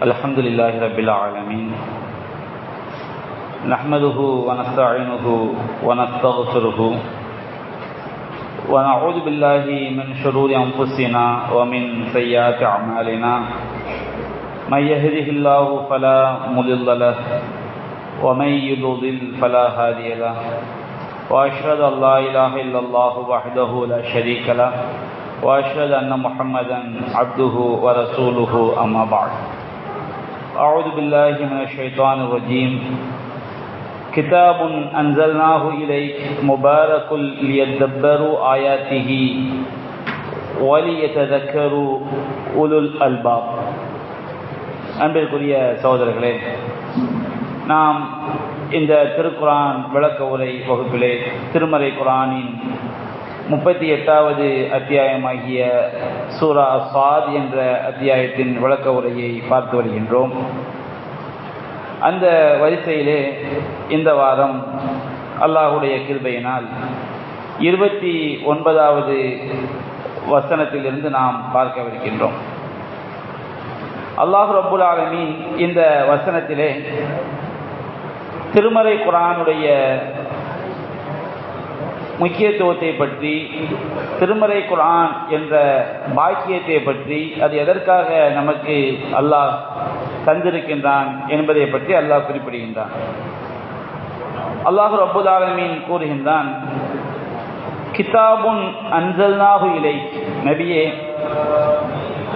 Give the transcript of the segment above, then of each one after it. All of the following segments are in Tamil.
الحمد لله رب العالمين نحمده ونستعينه ونستغفره ونعوذ بالله من شرور أنفسنا ومن سيئات أعمالنا من يهده الله فلا مضل له ومن يضلل فلا هادي له وأشهد أن لا إله إلا الله وحده لا شريك له وأشهد أن محمدا عبده ورسوله أما بعد أعوذ بالله من الشيطان الرجيم كتاب أنزلناه إليك مبارك ليدبروا آياته وليتذكروا أولو الألباب. அன்பிற்குரிய சகோதரர்களே, நாம் இந்த திருக்குரான் விளக்க உரை வகுப்பிலே திருமறை குரானின் 38வது அத்தியாயமாகிய சூரா அஸ்ஸாத் என்ற அத்தியாயத்தின் விளக்க உரையை பார்த்து வருகின்றோம். அந்த வரிசையிலே இந்த வாரம் அல்லாஹுடைய கிருபையினால் 29வது வசனத்திலிருந்து நாம் பார்க்கவிருக்கின்றோம். அல்லாஹ் ரப்புல் ஆலமீன் இந்த வசனத்திலே திருமறை குர்ஆனுடைய முக்கியத்துவத்தை பற்றி, திருமறை குர்ஆன் என்ற பாக்கியத்தை பற்றி, அது எதற்காக நமக்கு அல்லாஹ் தந்திருக்கின்றான் என்பதை பற்றி அல்லாஹ் குறிப்பிடுகின்றான். அல்லாஹ் ரப்புல் ஆலமீன் கூறுகின்றான், கிதாபுன் அன்ஸல்நாஹு இலைக், நபியே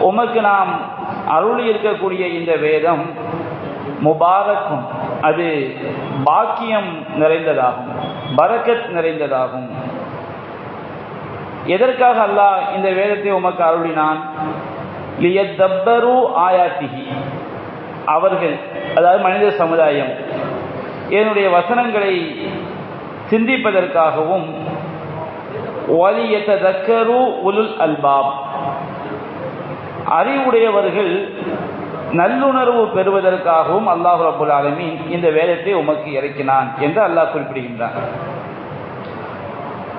உமக்கு நாம் அருளி இருக்கக்கூடிய இந்த வேதம் முபாரக்கும், அது பாக்கியம் நிறைந்ததாகும், பரக்கத் நிறைந்ததாகும். எதற்காக அல்லாஹ் இந்த வேதத்தை உமக்கு அருளினான்? லியத்தப்பரு ஆயாத்திஹி, அவர்கள், அதாவது மனித சமுதாயம், என்னுடைய வசனங்களை சிந்திப்பதற்காகவும், வலியத்ததக்கரு உலுல் அல்பாப், அறிவுடையவர்கள் நல்லுணர்வு பெறுவதற்காகவும் அல்லாஹ் ரப்புல் ஆலமீன் இந்த வேதத்தை உமக்கு இறக்கினான் என்று அல்லாஹ் குறிப்பிடுகின்றான்.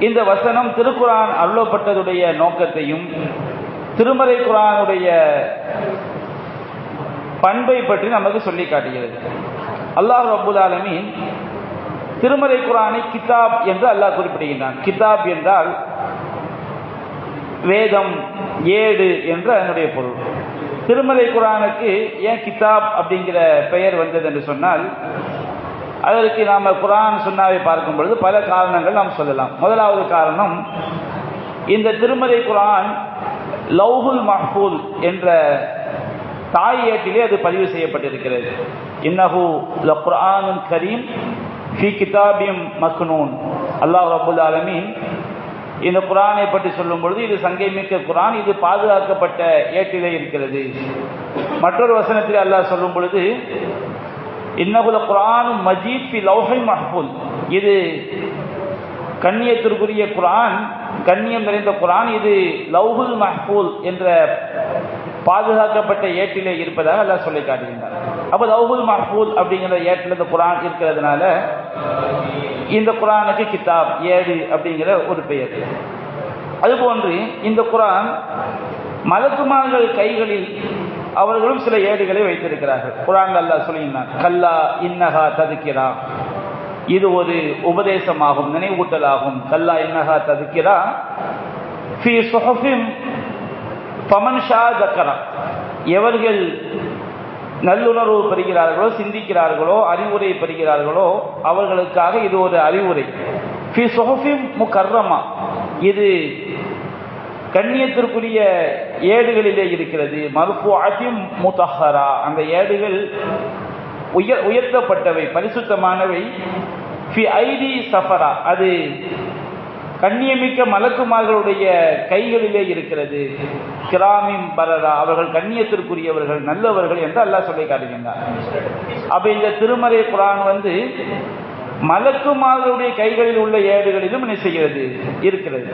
இந்த வசனம் திருக்குர்ஆன் அருளப்பட்டதுடைய நோக்கத்தையும் திருமறை குர்ஆனுடைய பண்பை பற்றி நமக்கு சொல்லி காட்டுகிறது. அல்லாஹ் ரப்புல் ஆலமீன் திருமறை குர்ஆனை கிதாப் என்று அல்லாஹ் குறிப்பிடுகின்றான். கிதாப் என்றால் வேதம், ஏடு என்று அதனுடைய பொருள். திருமறை குர்ஆனுக்கு ஏன் கிதாப் அப்படிங்கிற பெயர் வந்தது என்று சொன்னால், அதற்கு நாம் குர்ஆன் சுன்னாவை பார்க்கும் பொழுது பல காரணங்கள் நாம் சொல்லலாம். முதலாவது காரணம், இந்த திருமறை குர்ஆன் லௌஹுல் மஹ்ஃபூல் என்ற தாய் ஏட்டிலே அது பதிவு செய்யப்பட்டிருக்கிறது. இன்னஹு லகுர்ஆனுன் கரீம் ஃபீ கிதாபிம் மக்னூன். அல்லாஹ் ரப்புல் ஆலமீன் இந்த குர்ஆனை பற்றி சொல்லும் பொழுது, இது சங்கை மிக்க குர்ஆன், இது பாதுகாக்கப்பட்ட ஏட்டிலே இருக்கிறது. மற்றொரு வசனத்தில் அல்லாஹ் சொல்லும் பொழுது, இன்னஹு லகுர்ஆனும் மஜீத் ஃபீ லௌஹில் மஹ்ஃபூல், இது கண்ணியத்திற்குரிய குர்ஆன், கண்ணியம் நிறைந்த குர்ஆன், இது லௌஹுல் மஹ்ஃபூல் என்ற பாதுகாக்கப்பட்ட ஏட்டிலே இருப்பதாக அல்லாஹ் சொல்லி காட்டுகின்றார். அப்போ லௌஹுல் மஹ்ஃபூல் அப்படிங்கிற ஏட்டில் இந்த குர்ஆன் இருக்கிறதுனால இந்த குர்ஆனுக்கு கிதாப், ஏடு அப்படிங்கிற ஒரு பெயர். அதுபோன்று இந்த குர்ஆன் மலக்குமார்கள் கைகளில் அவர்களும் சில ஏடுகளை வைத்திருக்கிறார்கள். குர்ஆன் அல்லாஹ் சொல்லினான், கல்லா இன்னஹா ததுக்கிரா, இது ஒரு உபதேசமாகும், நினைவூட்டலாகும். கல்லா இன்னஹா ததுக்கிரா ஃபீ சுஹுஃபின் ஃபமன் ஷா தக்கரா, எவர்கள் நல்லுணர்வு பெறுகிறார்களோ, சிந்திக்கிறார்களோ, அறிவுரை பெறுகிறார்களோ அவர்களுக்காக இது ஒரு அறிவுரை. ஃபி சுஹுஃபின் முகர்ரமா, இது கண்ணியத்திற்குரிய ஏடுகளிலே இருக்கிறது. மர்ஃபூஅத்தின் முதஹ்ஹரா, அந்த ஏடுகள் உயர்த்தப்பட்டவை, பரிசுத்தமானவை. ஃபி ஐதி சஃபரா, அது கண்ணியமிக்க மலக்குமார்களுடைய கைகளிலே இருக்கிறது. கிராமின் பரரா, அவர்கள் கண்ணியத்திற்குரியவர்கள், நல்லவர்கள் என்று அல்லாஹ் சொல்லி காட்டுகின்றார். அப்ப இந்த திருமறை குர்ஆன் மலக்குமார்களுடைய கைகளில் உள்ள ஏடுகளிலும் என்ன செய்கிறது, இருக்கிறது.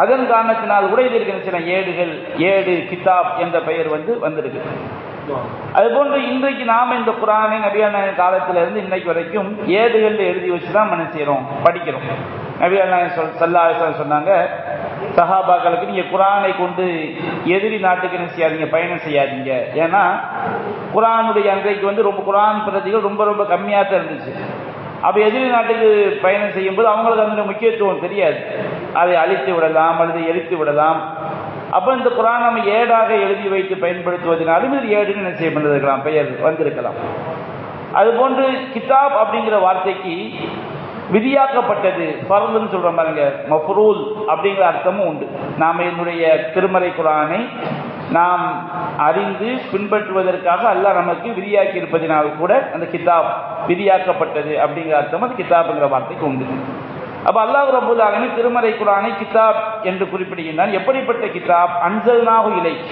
அதன் காரணத்தினால் கூட இது இருக்கிற சில ஏடுகள், ஏடு கிதாப் என்ற பெயர் வந்திருக்கு. அதுபோன்று இன்றைக்கு நாம் இந்த குர்ஆனை நபியான காலத்திலிருந்து இன்னைக்கு வரைக்கும் ஏடுகளில் எழுதி வச்சுதான் என்ன செய்யறோம், படிக்கிறோம். நபி ஸல்லல்லாஹு அலைஹி வஸல்லம் சொன்னாங்க, சஹாபாக்களுக்கு நீங்க குர்ஆனை கொண்டு எதிரி நாட்டுக்கு என்ன செய்யாதீங்க, பயணம் செய்யாதீங்க. ஏன்னா குர்ஆனுடைய அன்றைக்கு ரொம்ப குர்ஆன் பிரதிகள் ரொம்ப ரொம்ப கம்மியாக தான் இருந்துச்சு. அப்போ எதிரி நாட்டுக்கு பயணம் செய்யும்போது அவங்களுக்கு அதனுடைய முக்கியத்துவம் தெரியாது, அதை அழித்து விடலாம் அல்லது எரித்து விடலாம். அப்போ இந்த குர்ஆன் நம்ம ஏடாக எழுதி வைத்து பயன்படுத்துவதனாலும் இது ஏடுன்னு என்ன செய்யப்பட்டிருக்கலாம், பெயர் வந்திருக்கலாம். அதுபோன்று கிதாப் அப்படிங்கிற வார்த்தைக்கு விதியாக்கப்பட்டது, ஃபர்துன்னு சொல்ற பாருங்க, மஃப்ரூல் அப்படிங்கிற அர்த்தமும் உண்டு. நாம் என்னுடைய திருமறை குர்ஆனை நாம் அறிந்து பின்பற்றுவதற்காக அல்லாஹ் நமக்கு விதியாக்கி இருப்பதினால் கூட அந்த கிதாப் விதியாக்கப்பட்டது அப்படிங்கிற அர்த்தம் அது கிதாப்ங்கிற வார்த்தைக்கு உண்டு. அப்ப அல்லாஹ் ரப்பல் ஆலமீன் திருமறை குர்ஆனை கிதாப் என்று குறிப்பிடுகின்றான். எப்படிப்பட்ட கிதாப்? அன்ஸல்னாஹு இலைக்,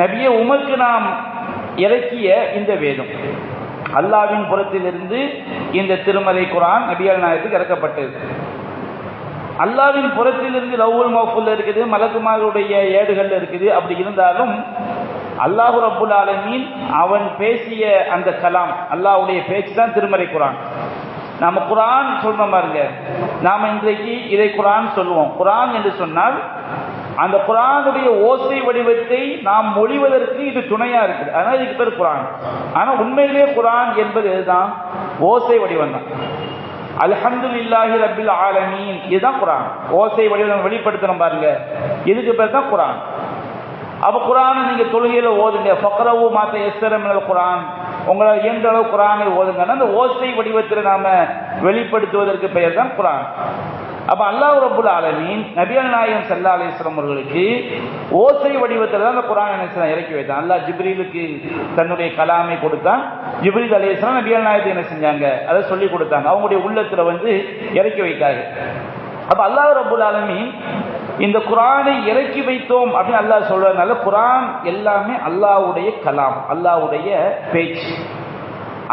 நபியே உமக்கு நாம் இறக்கிய இந்த வேதம், அல்லாஹ்வின் புறத்திலிருந்து இந்த திருமறை குர்ஆன் நபிகள் நாயகத்துக்கு இறக்கப்பட்டது. அல்லாஹ்வின் புறத்திலிருந்து லவ்வுல் மஹ்ஃபூல்ல இருக்குது, மலக்குமாருடைய ஏடுகள்ல இருக்குது. அப்படி இருந்தாலும் அல்லாஹ் ரப்பல் ஆலமீன் அவன் பேசிய அந்த கலாம், அல்லாஹ்வுடைய பேச்சு தான் திருமறை குர்ஆன். நாம குர்ஆன் சொல்றோம் பாருங்க, நாம இன்றைக்கு இதை குர்ஆன் சொல்லுவோம். குர்ஆன் என்று சொன்னால் அந்த குர்ஆனுடைய ஓசை வடிவத்தை நாம் மொழிவதற்கு இது துணையா இருக்குது, அதனால இதுக்கு பேர் குர்ஆன். ஆனா உண்மையிலேயே குர்ஆன் என்பது இதுதான், ஓசை வடிவம் தான். அல்ஹம்துலில்லாஹி ரப்பில் ஆலமீன், இதுதான் குர்ஆன். ஓசை வடிவம் வெளிப்படுத்தணும் பாருங்க, இதுக்கு பேர் தான் குர்ஆன். அப்ப குர்ஆனை நீங்க தொழுகையில ஓதுங்க, ஃபக்ரவு மா தயஸ்ஸர மினல் குர்ஆன், உங்களால் இயன்ற அளவு குர்ஆனை ஓதுங்கன்னா அந்த ஓசை வடிவத்தில் நாம வெளிப்படுத்துவதற்கு பெயர் தான் குர்ஆன். அப்ப அல்லாஹ் ரப்பல் ஆலமீன் நபிகள் நாயகம் ஸல்லல்லாஹு அலைஹி வஸல்லம் அவர்களுக்கு ஓசை வடிவத்தில் தான் அந்த குர்ஆனை இறக்கி வைத்தான். அல்லாஹ் ஜிப்ரீலுக்கு தன்னுடைய கலாமை கொடுத்தான். ஜிப்ரீல் அலைஹிஸ்ஸலாம் நபிகள் நாயகத்தை என்ன செஞ்சாங்க, அதை சொல்லி கொடுத்தாங்க, அவங்களுடைய உள்ளத்துல இறக்கி வைத்தாங்க. அப்ப அல்லாஹ் ரப்பல் ஆலமீன் இந்த குர்ஆனை இறக்கி வைத்தோம் அப்படின்னு அல்லாஹ் சொல்றதுனால குர்ஆன் எல்லாமே அல்லாஹ்வுடைய கலாம், அல்லாஹ்வுடைய பேச்சு.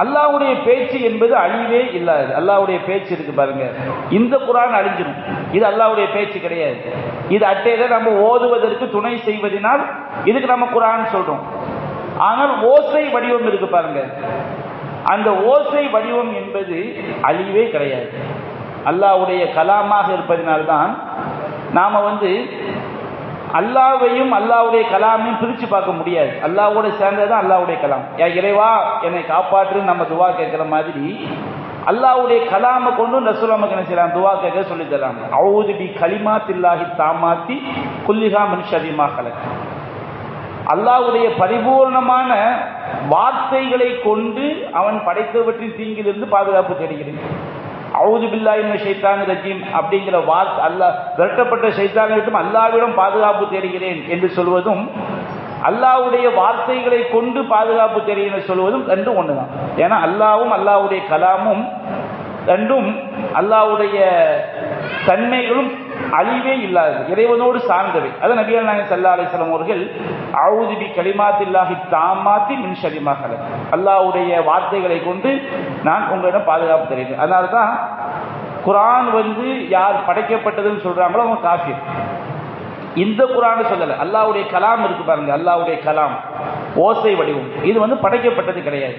அல்லாஹ்வுடைய பேச்சு என்பது அழிவே இல்லாது. அல்லாஹ்வுடைய பேச்சு இருக்கு பாருங்க, இந்த குர்ஆன் அழிஞ்சிடும், இது அல்லாஹ்வுடைய பேச்சு கிடையாது. இது அட்டையில நம்ம ஓதுவதற்கு துணை செய்வதனால் இதுக்கு நம்ம குர்ஆன் சொல்றோம். ஆனால் ஓசை வடிவம் இருக்கு பாருங்க, அந்த ஓசை வடிவம் என்பது அழிவே கிடையாது. அல்லாஹ்வுடைய கலாமாக இருப்பதனால்தான் நாம அல்லாஹ்வையும் அல்லாஹ்வுடைய கலாமையும் பிரிச்சு பார்க்க முடியாது. அல்லாஹ்வோட சேர்ந்ததுதான் அல்லாஹ்வுடைய கலாம். இறைவா என்னை காப்பாற்று நம்ம துவா கேட்கிற மாதிரி அல்லாஹ்வுடைய கலாமை கொண்டு ரசூல் நமக்கு என்ன செய்யலாம், துவா கேட்க சொல்லி தராங்க. அஊது பி கலிமாத்தில்லாஹி தாமாத்தி குல்லிஹா மின் ஷர்ரி மா கலக், அல்லாஹ்வுடைய பரிபூர்ணமான வார்த்தைகளை கொண்டு அவன் படைத்தவற்றின் தீங்கிலிருந்து பாதுகாப்பு தேடுகிறேன். அஊது பில்லாஹி மினஷ் ஷைத்தானிர் ரஜீம் அப்படிங்கிற வார்த்தை, அல்லாஹ் விரட்டப்பட்ட ஷைத்தானை விட்டும் அல்லாஹ்விடம் பாதுகாப்பு தேடுகிறேன் என்று சொல்வதும் அல்லாஹ்வுடைய வார்த்தைகளை கொண்டு பாதுகாப்பு தேடுகிறேன் சொல்வதும் ரெண்டும் ஒண்ணுதான். ஏன்னா அல்லாஹ்வும் அல்லாஹ்வுடைய கலாமும் ரெண்டும் அல்லாஹ்வுடைய தன்மைகளும் அழிவே இல்லாது, இறைவனோடு சார்ந்தவை. அதான் நபிகள் நாயகம் ஸல்லல்லாஹு அலைஹி வஸல்லம் அவர்கள் அஊது பி கலிமாத்தில்லாஹி தாமாத்தி மின் ஷர்ரி மா கலக், அல்லாஹ்வுடைய வார்த்தைகளை கொண்டு நான் உங்களிடம் பாதுகாப்பு தருகிறேன். அதனால தான் குர்ஆன் யார் படைக்கப்பட்டதுன்னு சொல்றாங்களோ அவங்க காஃபிர். இந்த குர்ஆனை சொல்லல, அல்லாஹ்வுடைய கலாம் இருக்கு பாருங்க, அல்லாஹ்வுடைய கலாம் ஓசை வடிவம், இது படைக்கப்பட்டது கிடையாது.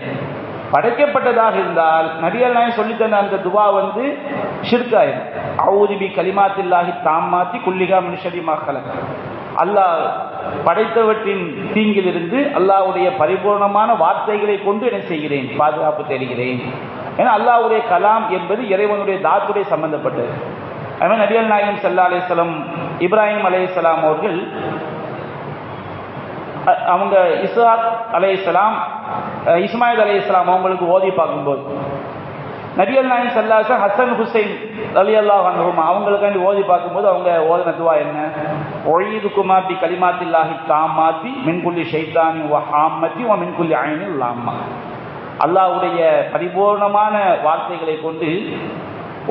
படைக்கப்பட்டதாக இருந்தால் நபிகள் நாயகம் சொல்லி தந்த அந்த துவா ஷிர்காயிரும். அஊது பி கலிமாத்தில்லாஹி தாமாத்தி குல்லிஹா மின் ஷர்ரி மா கலக், அல்லாஹ் படைத்தவற்றின் தீங்கிலிருந்து அல்லாஹ்வுடைய பரிபூர்ணமான வார்த்தைகளை கொண்டு என்ன செய்கிறேன், பாதுகாப்பு தேடுகிறேன். ஏன்னா அல்லாஹ்வுடைய கலாம் என்பது இறைவனுடைய தாத்துடைய சம்பந்தப்பட்டது. அதுமாதிரி நபிகள் நாயகம் ஸல்லல்லாஹு அலைஹி வஸல்லம் இப்ராஹிம் அலைஹிஸ்ஸலாம் அவர்கள் அவங்க இஸ்ஹாக் அலைஹிஸ்ஸலாம் இஸ்மாயில் அலைஹிஸ்ஸலாம் அவங்களுக்கு ஓதி பார்க்கும்போது நபிகள் நாயகம் ஸல்லல்லாஹு அலைஹி வஸல்லம் ஹசன் ஹுசைன் ரலியல்லாஹு அன்ஹுமா அவங்களுக்காண்டி ஓதி பார்க்கும்போது அவங்க ஓதின துவா என்ன, ஒய்துகுமா பி கலிமாத்தில்லாஹி தாமாத்தி மின் குல்லி ஷைத்தானி வ ஹாம்மத்தி வ மின் குல்லி ஐனில் லாம்மா, அல்லாஹ்வுடைய பரிபூர்ணமான வார்த்தைகளை கொண்டு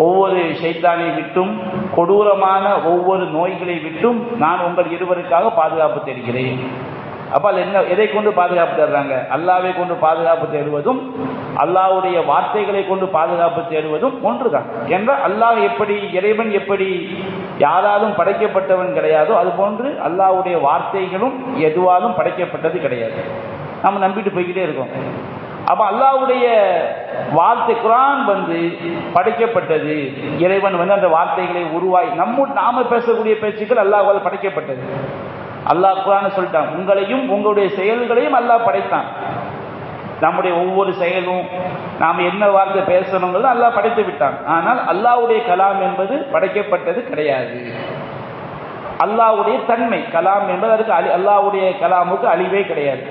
ஒவ்வொரு ஷைத்தானை விட்டும் கொடூரமான ஒவ்வொரு நோய்களை விட்டும் நான் உங்கள் இருவருக்காக பாதுகாப்பு தேடுகிறேன். அப்ப என்ன, எதை கொண்டு பாதுகாப்பு தேடுறாங்க? அல்லாஹ்வை கொண்டு பாதுகாப்பு தேடுவதும் அல்லாஹ்வுடைய வார்த்தைகளை கொண்டு பாதுகாப்பு தேடுவதும் ஒன்றுதான். என்றால் அல்லாஹ் எப்படி, இறைவன் எப்படி யாராலும் படைக்கப்பட்டவன் கிடையாதோ அதுபோன்று அல்லாஹ்வுடைய வார்த்தைகளும் எதுவாலும் படைக்கப்பட்டது கிடையாது. நம்ம நம்பிட்டு போய்கிட்டே இருக்கோம். அப்ப அல்லாஹ்வுடைய வார்த்தை குர்ஆன் வந்து படைக்கப்பட்டது. இறைவன் வந்து அந்த வார்த்தைகளை உருவாய் நாம பேசக்கூடிய பேச்சுக்கள் அல்லாஹ்வால் படைக்கப்பட்டது. அல்லாஹ் குர்ஆன் சொல்லிட்டான், உங்களையும் உங்களுடைய செயல்களையும் அல்லாஹ் படைத்தான். நம்முடைய ஒவ்வொரு செயலும் நாம் என்ன வார்த்தை பேசணுங்கிறது அல்லாஹ் படைத்து விட்டான். ஆனால் அல்லாஹ்வுடைய கலாம் என்பது படைக்கப்பட்டது கிடையாது. அல்லாஹ்வுடைய தன்மை கலாம் என்பது அதுக்கு அல்லாஹ்வுடைய கலாமுக்கு அழிவே கிடையாது.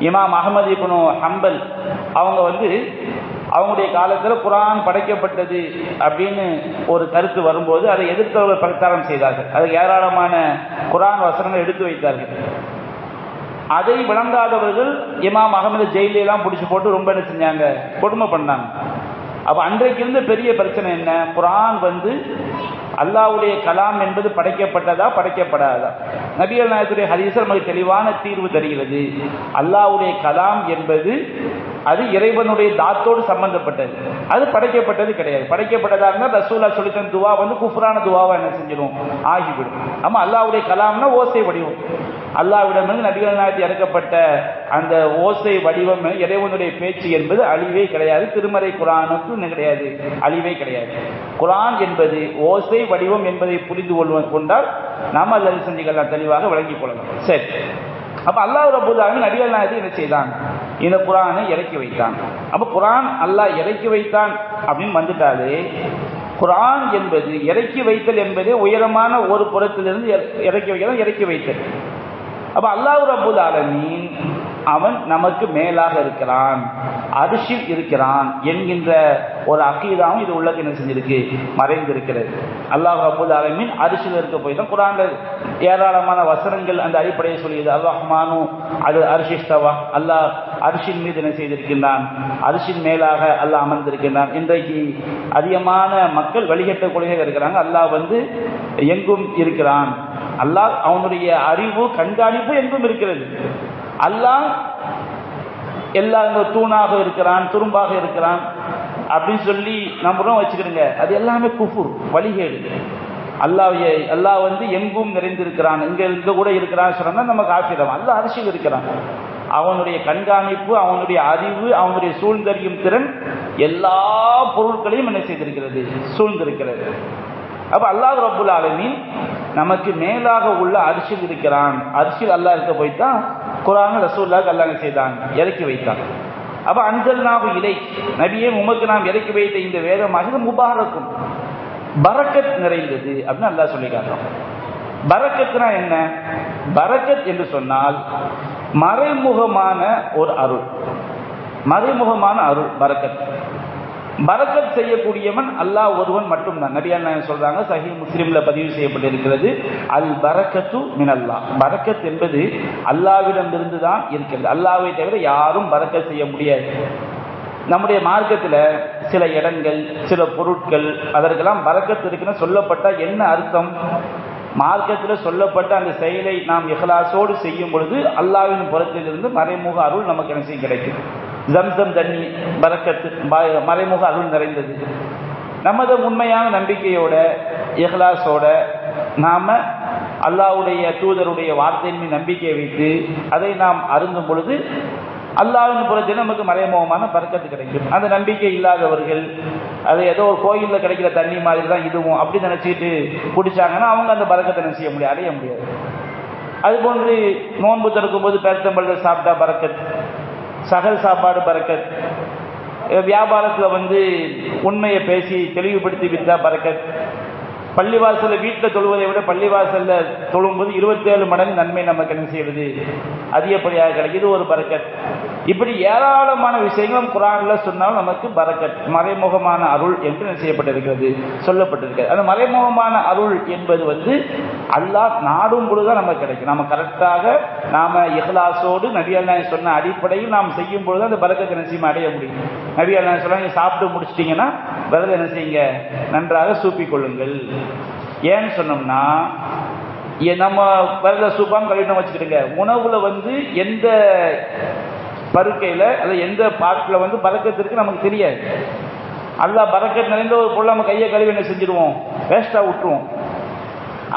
இமாம் அஹ்மது இப்னு ஹம்பல் அவங்க வந்து அவங்களுடைய காலத்தில் குர்ஆன் படைக்கப்பட்டது அப்படின்னு ஒரு கருத்து வரும்போது அதை எதிர்த்தவர்கள் பிரச்சாரம் செய்தார்கள். அதுக்கு ஏராளமான குர்ஆன் வசனங்கள் எடுத்து வைத்தார்கள். அதை விளங்காதவர்கள் இமாம் அகமது ஜெயிலெல்லாம் பிடிச்சி போட்டு ரொம்ப என்ன செஞ்சாங்க, கொடுமை பண்ணாங்க. அப்போ அன்றைக்கு இருந்த பெரிய பிரச்சனை என்ன, குர்ஆன் வந்து அல்லாஹ்வுடைய கலாம் என்பது படைக்கப்பட்டதா படைக்கப்படாதா? நபிகள் நாயகத்துடைய ஹதீஸ் நமக்கு தெளிவான தீர்வு தருகிறது. அல்லாஹ்வுடைய கலாம் என்பது அது இறைவனுடைய தாத்தோடு சம்பந்தப்பட்டது, அது படைக்கப்பட்டது கிடையாது. படைக்கப்பட்டதாக இருந்தால் ரசூலா சொல்லித்தன் துவா வந்து குஃப்ரான துவாவா என்ன செஞ்சிடும், ஆகிவிடும். ஆமாம், அல்லாஹ்வுடைய கலாம்னா ஓசை வடிவம். அல்லாஹ்விடமிருந்து நபிகள் நாயகத்தில் இறக்கப்பட்ட அந்த ஓசை வடிவம் இறைவனுடைய பேச்சு என்பது அழிவே கிடையாது. திருமறை குர்ஆனுக்கு கிடையாது, அழிவே கிடையாது. குர்ஆன் என்பது ஓசை வடிவம் என்பதை புரிந்து கொண்டால் நாம் அல்லது செஞ்சுக்கலாம், தெளிவாக விளங்கிக் கொள்ளலாம். சரி, அப்ப அல்லாஹ் ரப்பல் ஆலமீன் நபிகள் நாயகத்தை என்ன செய்தான், இந்த குர்ஆனை இறக்கி வைத்தான். அப்ப குர்ஆன் அல்லாஹ் இறக்கி வைத்தான் அப்படின்னு வந்துட்டாலே, குர்ஆன் என்பது இறக்கி வைத்தல் என்பதே உயரமான ஒரு புறத்திலிருந்து இறக்கி வைக்கலாம், இறக்கி வைத்தல். அப்ப அல்லாஹ் ரப்பல் ஆலமீன் அவன் நமக்கு மேலாக இருக்கிறான், அர்ஷில் இருக்கிறான் என்கின்ற ஒரு அகீதாவும் இது உள்ளக்கு என்ன செஞ்சிருக்கு, மறைந்திருக்கிறது. அல்லாஹ் ரப்பல் ஆலமீன் அர்ஷில் இருக்க போய் தான் குர்ஆன்ல ஏராளமான வசனங்கள் அந்த அடிப்படையை சொல்லியது. அர்ரஹ்மானு அது அர்ஷிஸ்தவா, அல்லாஹ் அர்ஷின் மீது என்ன செய்திருக்கின்றான், அர்ஷின் மேலாக அல்லாஹ் அமர்ந்திருக்கின்றான். இன்றைக்கு அதிகமான மக்கள் வழிகட்ட கொள்கையில் இருக்கிறாங்க. அல்லாஹ் வந்து எங்கும் இருக்கிறான், அல்லாஹ் அவனுடைய அறிவு கண்காணிப்பு எங்கும் இருக்கிறது. அல்லாஹ் எல்லா தூணாக இருக்கிறான், துரும்பாக இருக்கிறான் அப்படின்னு சொல்லி நம்புறோம் வச்சுக்கிடுங்க. அது எல்லாமே குஃபுர், வழிகேடு. அல்லாஹ் வந்து எங்கும் நிறைந்திருக்கிறான், இங்க கூட இருக்கிறான்னு சொன்னா நம்ம காஃபிரம். அல்லாஹ் அரிசியில் இருக்கிறான். அவனுடைய கண்காணிப்பு, அவனுடைய அறிவு, அவனுடைய சூழ்ந்தறியும் திறன் எல்லா பொருட்களையும் என்ன செய்திருக்கிறது, சூழ்ந்திருக்கிறது. அப்ப அல்லாஹ் ரப்புல் ஆலமீன் நமக்கு மேலாக உள்ள அரிசில் இருக்கிறான். அரிசில் அல்லாஹ் இருக்க போய்தான் குர்ஆன் ரசூலுல்லாஹ் அல்லாஹ் செய்தான், இறக்கி வைத்தான். அப்ப அன்சல்நாஹு இலைக், நபியே உமக்கு நாம் இறக்கி வைத்த இந்த வேதமானது முபாரக்கும், பரக்கத் நிறைந்தது அப்படின்னு அல்லாஹ் சொல்லி காட்டுறோம். பரக்கத்னா என்ன? பரக்கத் என்று சொன்னால் மறைமுகமான ஒரு அருள், மறைமுகமான அருள் பரக்கத். பரக்கத் செய்யக்கூடியவன் அல்லாஹ் ஒருவன் மட்டும்தான். நபிகள் நாயகம் சொல்றாங்க, சஹீஹ் முஸ்லிம்ல பதிவு செய்யப்பட்டிருக்கிறது, அல் பரக்கத்து மினல்லாஹ். பரக்கத் என்பது அல்லாஹ்விடம் இருந்து தான் இருக்கிறது. அல்லாஹ்வை தவிர யாரும் பரக்கத் செய்ய முடியாது. நம்முடைய மார்க்கத்தில் சில இடங்கள், சில பொருட்கள், அதற்கெல்லாம் பரக்கத் இருக்குன்னு சொல்லப்பட்ட என்ன அர்த்தம்? மார்க்கத்தில் சொல்லப்பட்ட அந்த செயலை நாம் இஹ்லாஸோடு செய்யும் பொழுது அல்லாஹ்வின் புறத்திலிருந்து மறைமுக அருள் நமக்கு என்ன செய்ய கிடைக்கும். ஜம்சம் தண்ணி பரக்கத்து, மறைமுக அருள் நிறைந்தது. நமது உண்மையான நம்பிக்கையோட இஹ்லாஸோட நாம அல்லாஹ்வுடைய தூதருடைய வார்த்தையின் மீது நம்பிக்கை வைத்து அதை நாம் அருந்தும் பொழுது அல்லாஹ்வின் புறத்தில் நமக்கு மறைமுகமான பரக்கத்து கிடைக்கும். அந்த நம்பிக்கை இல்லாதவர்கள் அது ஏதோ ஒரு கோயிலில் கிடைக்கிற தண்ணி மாதிரி தான் இதுவும் அப்படி நினைச்சிட்டு குடிச்சாங்கன்னா அவங்க அந்த பரக்கத்தை என்ன செய்ய முடியாது, அடைய முடியாது. அதுபோன்று நோன்பு திறக்கும் போது பேரிச்சம்பழத்தை சாப்பிட்டா பரக்கத், சகல் சாப்பாடு பரக்கத், வியாபாரத்தில் வந்து உண்மையை பேசி தெளிவுபடுத்தி வித்தா பரக்கத், பள்ளிவாசலில் வீட்டில் தொழுவதை விட பள்ளிவாசலில் தொழும்போது 27 மடங்கு நன்மை நமக்கு என்ன செய்வது, அதிகப்படியாக கிடைக்கிது, ஒரு பரக்கத். இப்படி ஏராளமான விஷயங்களும் குர்ஆனில் சொன்னாலும் நமக்கு பரக்கத், மறைமுகமான அருள் என்று என்ன செய்யப்பட்டிருக்கிறது, சொல்லப்பட்டிருக்கிறது. அந்த மறைமுகமான அருள் என்பது வந்து அல்லாஹ் நாடும் பொழுதுதான் நமக்கு கிடைக்கும். நம்ம கரெக்டாக நாம இஹ்லாஸோடு நபிகள் நாயகம் சொன்ன அடிப்படையில் நாம் செய்யும் பொழுது அந்த பரக்கத்தை நிச்சயமா அடைய முடியும். நபிகள் நாயகம் சொன்னாங்க, சாப்பிட்டு முடிச்சிட்டீங்கன்னா விரதம் என்ன செய்யுங்க, நன்றாக சூப்பிக் கொள்ளுங்கள். ஏன்னு சொன்னோம்னா, நம்ம விரத சூப்பாம் கழிவு வச்சுக்கிடுங்க, உணவுல வந்து எந்த பருக்கையில அல்ல எந்த பாட்டில் வந்து பரக்கத்திற்கு நமக்கு தெரியாது. அல்லாஹ் பரக்கத் நிறைந்த ஒரு பொருள் நம்ம கையை கழுவி என்ன செஞ்சிருவோம், வேஸ்டா விட்டுருவோம்.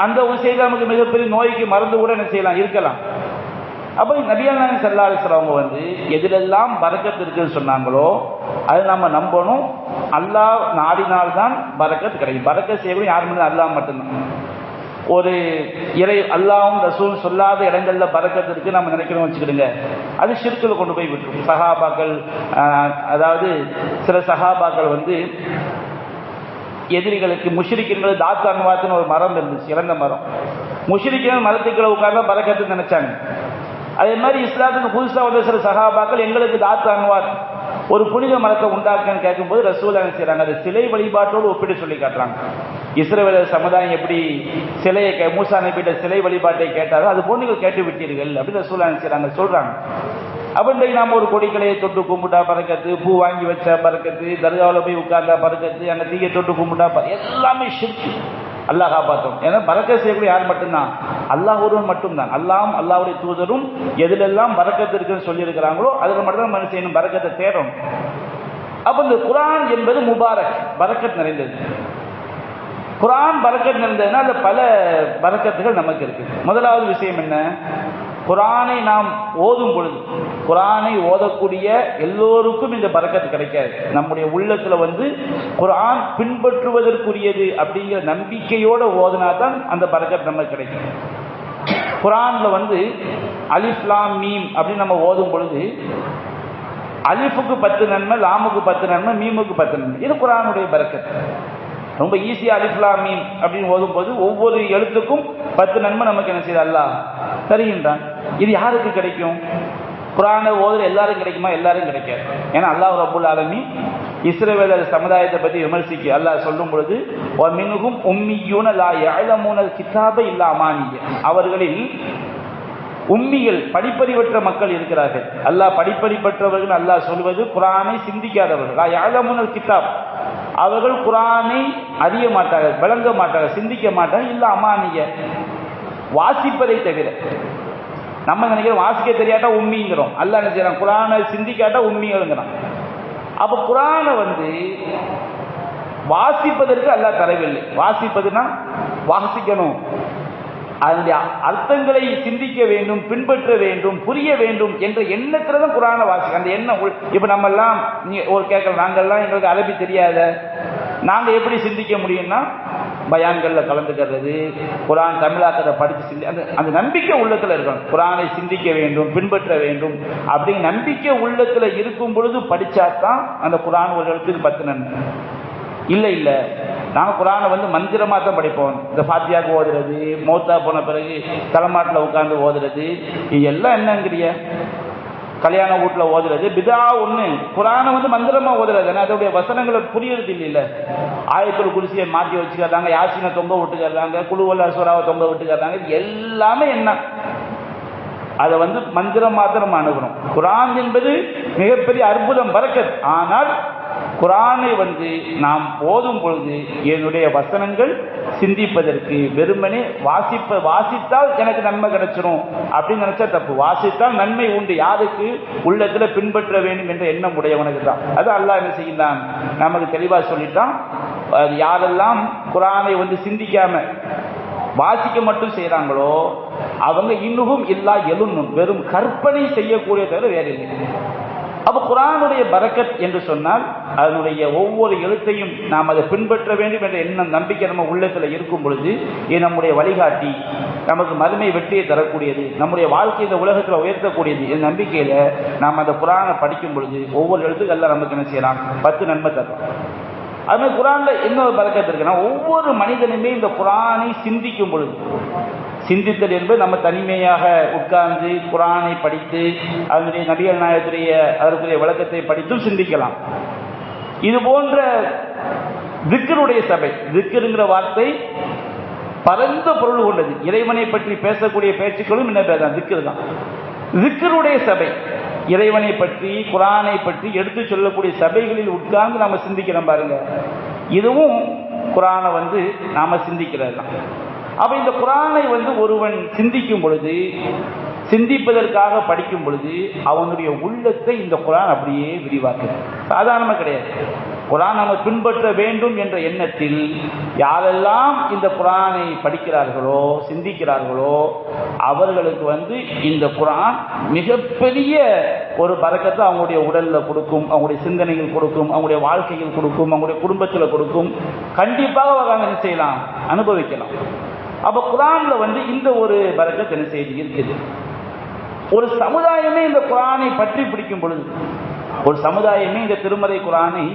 அந்த ஒரு செய்தி நமக்கு மிகப்பெரிய நோய்க்கு மருந்து கூட என்ன செய்யலாம், இருக்கலாம். அப்போ நபிகள் நாயகம் ஸல்லல்லாஹு அலைஹி வஸல்லம் வந்து எதிலெல்லாம் பரக்கத் இருக்குன்னு சொன்னாங்களோ அதை நம்ம நம்பணும். அல்லாஹ் நாடினால்தான் பரக்கத் கிடைக்கும். பரக்கத் செய்யக்கூடிய யார் மட்டும் அல்லாஹ் மட்டும்தான். ஒரு இறை அல்லாஹ்வும் ரசூல் சொல்லாத இடங்கள்ல பரக்கத் இருக்கு நம்ம நினைக்கிறோம் வச்சுக்கிடுங்க, அது ஷிர்க்குல கொண்டு போய் விட்டுரும். சஹாபாக்கள் அதாவது சில சஹாபாக்கள் வந்து எதிரிகளுக்கு முஷ்ரிக்குகள் தாத் அன்வாத்னு ஒரு மரம் இருந்துச்சு, இறந்த மரம். முஷ்ரிக்குகள் மரத்துக்குள்ள உட்கார்ந்தா பரக்கத்துன்னு நினைச்சாங்க. அதே மாதிரி இஸ்லாத்துக்கு புதுசாக வந்த சில சஹாபாக்கள் எங்களுக்கு தாத் அன்வாத் ஒரு புனித மரத்தை உண்டாக்குன்னு கேட்கும்போது ரசூல் என்ன செய்யறாங்க, அது சிலை வழிபாட்டோடு ஒப்பிட்டு சொல்லி காட்டுறாங்க. இஸ்ரவேலர் சமுதாயம் எப்படி சிலையை மூசா நபிட்ட சிலை வழிபாட்டை கேட்டாரோ அது போன்று நீங்கள் கேட்டு விட்டீர்கள் அப்படின்னு ரசூல் என்ன செய்யறாங்க சொல்றாங்க. அப்போ இன்றைக்கு நாம் ஒரு கொடிக்கலையை தொட்டு கும்பிட்டா பறக்கத்து, பூ வாங்கி வச்சா பறக்கத்து, தர்காவில் போய் உட்கார்ந்தா பறக்கத்து, அங்கே தீயை தொட்டு கும்பிட்டா எல்லாமே ஷிர்க். அல்லாஹ் காப்பாற்றும். ஏன்னா பரக்கத் செய்யக்கூடிய யார் மட்டும்தான்? அல்லாஹ் ஒருவன் மட்டும்தான். அல்லாஹ்வும் அல்லாஹ்வுடைய தூதரும் எதிலெல்லாம் பரக்கத்து இருக்குன்னு சொல்லியிருக்கிறாங்களோ அதில் மட்டும்தான் மனுஷன் செய்யணும், பரக்கத்தை தேடும். அப்போ இந்த குர்ஆன் என்பது முபாரக், பரக்கத் நிறைந்தது. குர்ஆன் பரக்கத் நிறைந்ததுன்னா அது பல பரக்கத்துகள் நமக்கு இருக்கு. முதலாவது விஷயம் என்ன? குர்ஆனை நாம் ஓதும் பொழுது, குர்ஆனை ஓதக்கூடிய எல்லோருக்கும் இந்த பரக்கத் கிடைக்காது. நம்முடைய உள்ளத்துல வந்து குர்ஆன் பின்பற்றுவதற்குரியது அப்படிங்கிற நம்பிக்கையோட ஓதுனா தான் அந்த பரக்கத் நமக்கு கிடைக்கும். குர்ஆன்ல வந்து அலிஃப் லாம் மீம் அப்படின்னு நம்ம ஓதும் பொழுது அலிஃபுக்கு 10 நன்மை, லாமுக்கு 10 நன்மை, மீமுக்கு 10 நன்மை. இது குர்ஆனுடைய பரக்கத். ரொம்ப ஈஸியா அலிஃப் லாம் மீம் அப்படின்னு ஓதும் போது ஒவ்வொரு எழுத்துக்கும் 10 நன்மை நமக்கு என்ன செய்ய அல்லாஹ் தருகின்றான். இது யாருக்கு கிடைக்கும்? குர்ஆனை ஓதுற எல்லாரும் கிடைக்குமா? எல்லாரும் கிடைக்காது. ஏன்னா அல்லாஹ் ரப்பல் ஆலமீன் இஸ்ரவேலர் சமுதாயத்தை பற்றி விமர்சிக்க அல்லாஹ் சொல்லும் பொழுது மின்ஹும் உம்மியூன லா யஅலமூனல் கிதாப இல்லா அமானிய, அவர்களில் உம்மிகள் படிப்பறிவற்ற மக்கள் இருக்கிறார்கள். அல்லாஹ் படிப்பறிவற்றவர்கள் அல்லாஹ் சொல்வது குர்ஆனை சிந்திக்காதவர்கள். லா யஅலமூனல் கிதாப், அவர்கள் குர்ஆனை அறிய மாட்டார்கள், விளங்க மாட்டார்கள், சிந்திக்க மாட்டார்கள். இல்ல அமானிய, வாசிப்பதை தவிர. நம்ம நினைக்கிறோம் வாசிக்க தெரியாட்டா உம்மிங்கிறோம். அல்லாஹ் என்ன செய்யறான்? குர்ஆனை சிந்திக்காட்டா உம்மிங்கிறான். அப்ப குர்ஆனை வந்து வாசிப்பதற்கு அல்லாஹ் தரவில்லை. வாசிப்பதுன்னா வாசிக்கணும், அதனுடைய அர்த்தங்களை சிந்திக்க வேண்டும், பின்பற்ற வேண்டும், புரிய வேண்டும் என்ற எண்ணத்துல தான் குர்ஆனை வாசிக்க. அந்த எண்ணம் இப்ப நம்ம எல்லாம் ஒரு கேட்கலாம், நாங்கள்லாம் எங்களுக்கு அரபி தெரியாத, நாங்க எப்படி சிந்திக்க முடியும்னா பயான்கள்ல கலந்துக்கிறது, குர்ஆன் தமிழாக்கத்தை படிச்சு அந்த நம்பிக்கை உள்ளத்துல இருக்கணும். குர்ஆனை சிந்திக்க வேண்டும், பின்பற்ற வேண்டும் அப்படிங்கிற நம்பிக்கை உள்ளத்துல இருக்கும் பொழுது படிச்சாதான் அந்த குர்ஆன் ஒரு எழுத்துக்கு 10 நன்மை. இல்லை நாங்கள் குர்ஆனை வந்து மந்திரமா தான் படிப்போம். இந்த ஃபாத்தியாக்கு ஓதுறது, மௌத்தா போன பிறகு தலைமாட்டில் உட்கார்ந்து ஓதுறது, இது எல்லாம் என்னங்கிறிய கல்யாண வீட்டில் ஓதுறது பிதா ஒன்று. குர்ஆனை வந்து மந்திரமா ஓதுறது, அதோடைய வசனங்களை புரியறது இல்லை. ஆயத்துல் குர்சியை மாற்றி வச்சுக்கிறாங்க, யாசினை தொங்க விட்டுக்கிறாங்க, குலுவல் அஸ்வராவை தொங்க விட்டுக்கிறாங்க. எல்லாமே என்ன? அதை வந்து மந்திரமா தான் நம்ம அணுகணும். குர்ஆன் என்பது மிகப்பெரிய அற்புதம், பரக்கத். ஆனால் குர்ஆனை வந்து நாம் ஓதும் பொழுது என்னுடைய வசனங்கள் சிந்திப்பதற்கு, வெறுமனே வாசித்தால் எனக்கு நன்மை கிடைச்சிடும் அப்படின்னு நினைச்சா தப்பு. வாசித்தால் நன்மை உண்டு. யாருக்கு? உள்ளத்துல பின்பற்ற வேண்டும் என்ற எண்ணம் உடையவனுக்கு தான். அது அல்லாஹ் என்ன செய்யலாம் நமக்கு தெளிவா சொல்லிட்டான். யாரெல்லாம் குர்ஆனை வந்து சிந்திக்காம வாசிக்க மட்டும் செய்யறாங்களோ அவங்க இன்னும் இல்லா எழுணும், வெறும் கற்பனை செய்யக்கூடிய தவிர வேற இல்லை. அப்ப குர்ஆனுடைய பரக்கத் என்று சொன்னால் அதனுடைய ஒவ்வொரு எழுத்தையும் நாம் அதை பின்பற்ற வேண்டும் என்ற எண்ணம், நம்பிக்கை நம்ம உள்ளத்துல இருக்கும் பொழுது இது நம்முடைய வழிகாட்டி, நமக்கு மறுமை வெற்றியை தரக்கூடியது, நம்முடைய வாழ்க்கை இந்த உலகத்தில் உயர்த்தக்கூடியது. இந்த நம்பிக்கையில நாம் அந்த குர்ஆனை படிக்கும் பொழுது ஒவ்வொரு எழுத்துக்கு எல்லாம் நமக்கு என்ன செய்யலாம்? 10 நன்மை தரும். அதுமாதிரி குர்ஆன்ல இன்னொரு பரக்கத் இருக்குன்னா, ஒவ்வொரு மனிதனுமே இந்த குர்ஆனை சிந்திக்கும் பொழுது, சிந்தித்தல் என்பது நம்ம தனிமையாக உட்கார்ந்து குர்ஆனை படித்து அதனுடைய நபிகள் நாயகத்துடைய அதற்குரிய விளக்கத்தை படித்தும் சிந்திக்கலாம். இது போன்ற திக்ருடைய சபை, திக்ருங்கிற வார்த்தை பரந்த பொருள் கொண்டது. இறைவனை பற்றி பேசக்கூடிய பேச்சுக்களும் என்ன பேர் தான்? திக்ரு தான். திக்ருடைய சபை, இறைவனை பற்றி குர்ஆனை பற்றி எடுத்து சொல்லக்கூடிய சபைகளில் உட்கார்ந்து நாம சிந்திக்கிறோம் பாருங்க. இதுவும் குர்ஆனை வந்து நாம சிந்திக்கிறது தான். அப்ப இந்த குர்ஆனை வந்து ஒருவன் சிந்திக்கும் பொழுது, சிந்திப்பதற்காக படிக்கும் பொழுது அவனுடைய உள்ளத்தை இந்த குர்ஆன் அப்படியே விரிவாக்குது. சாதாரணமா கிடையாது. குர்ஆன் நம்ம பின்பற்ற வேண்டும் என்ற எண்ணத்தில் யாரெல்லாம் இந்த குர்ஆனை படிக்கிறார்களோ சிந்திக்கிறார்களோ அவர்களுக்கு இந்த குர்ஆன் மிகப்பெரிய ஒரு பரக்கத்தை அவங்களுடைய உடல்ல கொடுக்கும், அவங்களுடைய சிந்தனைகள் கொடுக்கும், அவங்களுடைய வாழ்க்கையில் கொடுக்கும், அவங்களுடைய குடும்பத்தில் கொடுக்கும். கண்டிப்பாக அவங்க என்ன செய்யலாம், அனுபவிக்கலாம். அப்ப குர்ஆன்ல இந்த ஒரு பரக்கத் என்ன செய்தி இருக்குது. ஒரு சமுதாயமே இந்த குர்ஆனை பற்றி பிடிக்கும் பொழுது, ஒரு சமுதாயமே இந்த திருமறை குர்ஆனை